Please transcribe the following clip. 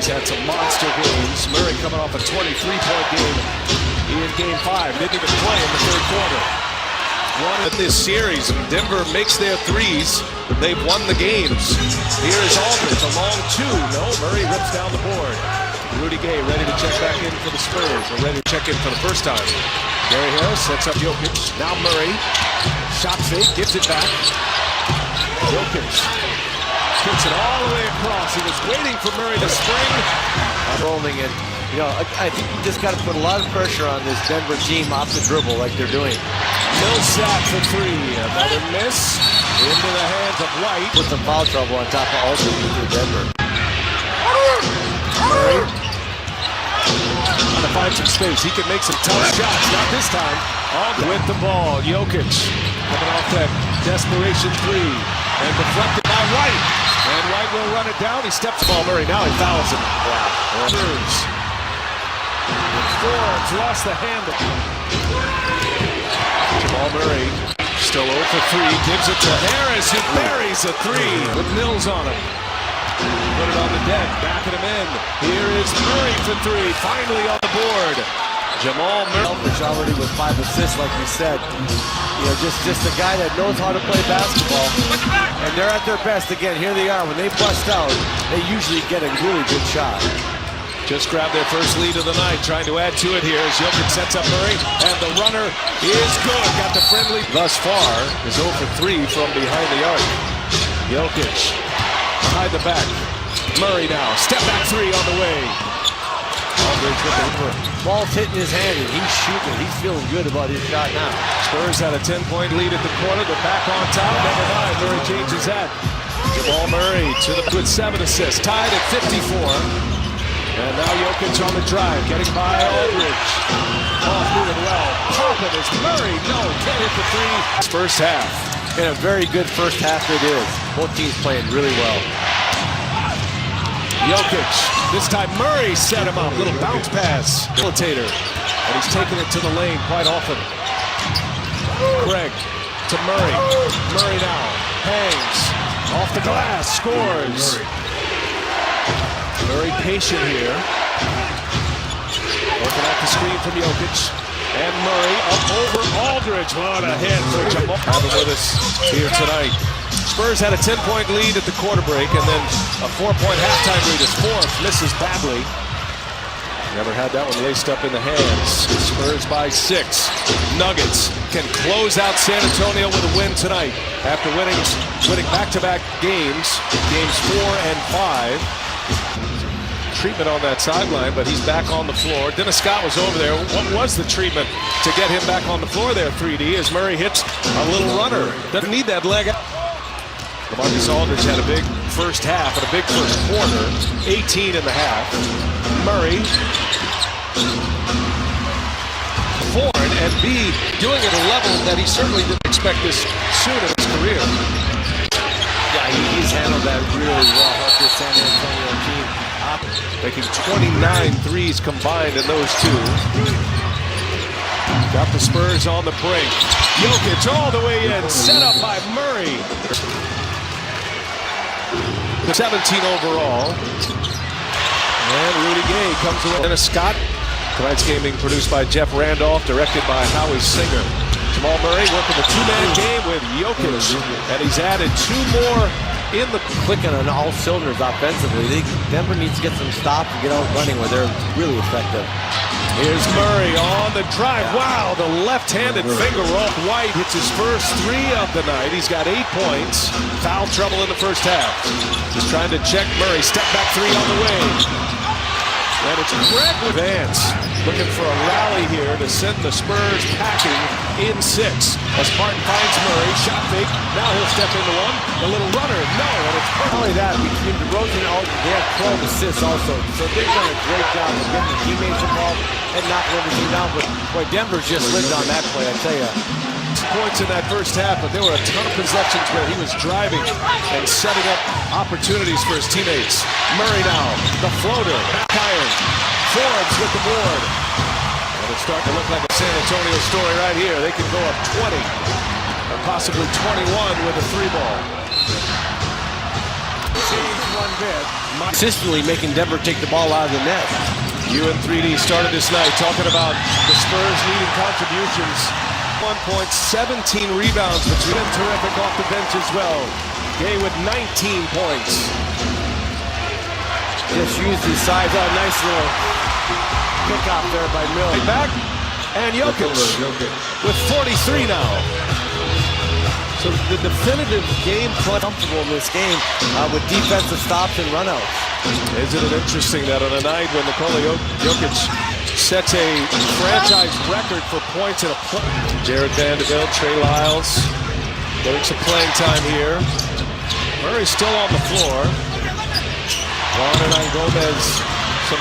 He's had some monster games. Murray coming off a 23-point game in Game 5. Didn't even play in the third quarter. Won in this series. Denver makes their threes. They've won the games. Here's Aldridge, a long two. No, Murray rips down the board. Rudy Gay ready to check back in for the Spurs. Or ready to check in for the first time. Gary Harris sets up Jokic. Now Murray. Shot fake, gives it back. Jokic kicks it all the way across. He was waiting for Murray to spring. Rolling it. You know, I think you just got to put a lot of pressure on this Denver team off the dribble like they're doing. Millsap for three. Another miss. Into the hands of White. Put some foul trouble on top of Aldridge for Denver. Murray. Trying to find some space. He can make some tough shots. Not this time. Aldridge with the ball. Jokic coming off that desperation three. And deflected by White. And White will run it down. He steps the ball. Murray now he fouls him. Wow. Forbes lost the handle. Jamal Murray still 0 for 3. Gives it to Harris, who buries a three with Mills on him. Put it on the deck, backing him in. Here is Murray for three, finally on the board. Jamal Murray. Which already with 5 assists, like we said. You know, just a guy that knows how to play basketball. And they're at their best. Again, here they are. When they bust out, they usually get a really good shot. Just grabbed their first lead of the night, trying to add to it here as Jokic sets up Murray, and the runner is good. Got the friendly thus far. Is 0 for 3 from behind the arc. Jokic behind the back. Murray now, step back three on the way. Aldridge with the ball's hitting his hand and he's shooting. He's feeling good about his shot now. Spurs had a 10-point lead at the corner. They're back on top. Never mind. Murray changes that. Jamal Murray to the with 7 assists, tied at 54. And now Jokic on the drive, getting by Aldridge. Ball moving well. Popping is Murray. No, can't hit the three. First half. And a very good first half it is. Both teams playing really well. Jokic. This time Murray set him up. Little bounce pass. Facilitator. And he's taking it to the lane quite often. Craig to Murray. Murray now hangs. Off the glass. Scores. Very patient here. Working out the screen from Jokic. And Murray up over Aldridge. What a hit for Jamal. Having with us here tonight. Spurs had a 10-point lead at the quarter break, and then a 4-point halftime lead as Forbes misses badly. Never had that one laced up in the hands. Spurs by 6. Nuggets can close out San Antonio with a win tonight after winning back-to-back games 4 and 5. Treatment on that sideline, but he's back on the floor. Dennis Scott was over there. What was the treatment to get him back on the floor there, 3D, as Murray hits a little runner. Doesn't need that leg. LaMarcus Aldridge had a big first half and a big first quarter. 18 in the half. Murray. Foreign and B doing it at a level that he certainly didn't expect this soon in his career. Yeah, he's handled that really well. Helped this San Antonio team. Making 29 threes combined in those two. Got the Spurs on the break. Jokic all the way in, set up by Murray. 17 overall. And Rudy Gay comes away. Dennis Scott. Tonight's game being produced by Jeff Randolph, directed by Howie Singer. Jamal Murray working the two-man game with Jokic, and he's added 2 more in the clicking on all cylinders offensively. Denver needs to get some stops and get out running where they're really effective. Here's Murray on the drive. Wow, the left-handed finger roll. White hits his first 3 of the night. He's got 8 points. Foul trouble in the first half. Just trying to check Murray. Step back 3 on the way. And it's Craig with Vance. Looking for a rally here to send the Spurs packing in 6. As Martin finds Murray, shot fake. Now he'll step into one. The little runner, no, and it's not only that, between DeRozan and Aldridge, they have 12 assists also. So they've done a great job of getting the teammates involved and knocking everything down. But boy, Denver's just lived on that play, I tell you. Points in that first half, but there were a ton of possessions where he was driving and setting up opportunities for his teammates. Murray now, the floater, back iron. Forbes with the board. And it's starting to look like a San Antonio story right here. They can go up 20 or possibly 21 with a 3 ball. Change one bit. Consistently making Denver take the ball out of the net. You and 3D started this night talking about the Spurs needing contributions. 1 point, 17 rebounds between them. Terrific off the bench as well. Gay with 19 points. Just used his size. Oh, nice little pick out there by Mill. Right back, and Jokic with 43 now. So the definitive game plan comfortable in this game with defensive stops and runouts. Isn't it interesting that on a night when Nikola Jokic sets a franchise record for points in a play. Jared Vanderbilt, Trey Lyles getting some playing time here. Murray still on the floor. Juan and Gomez. Some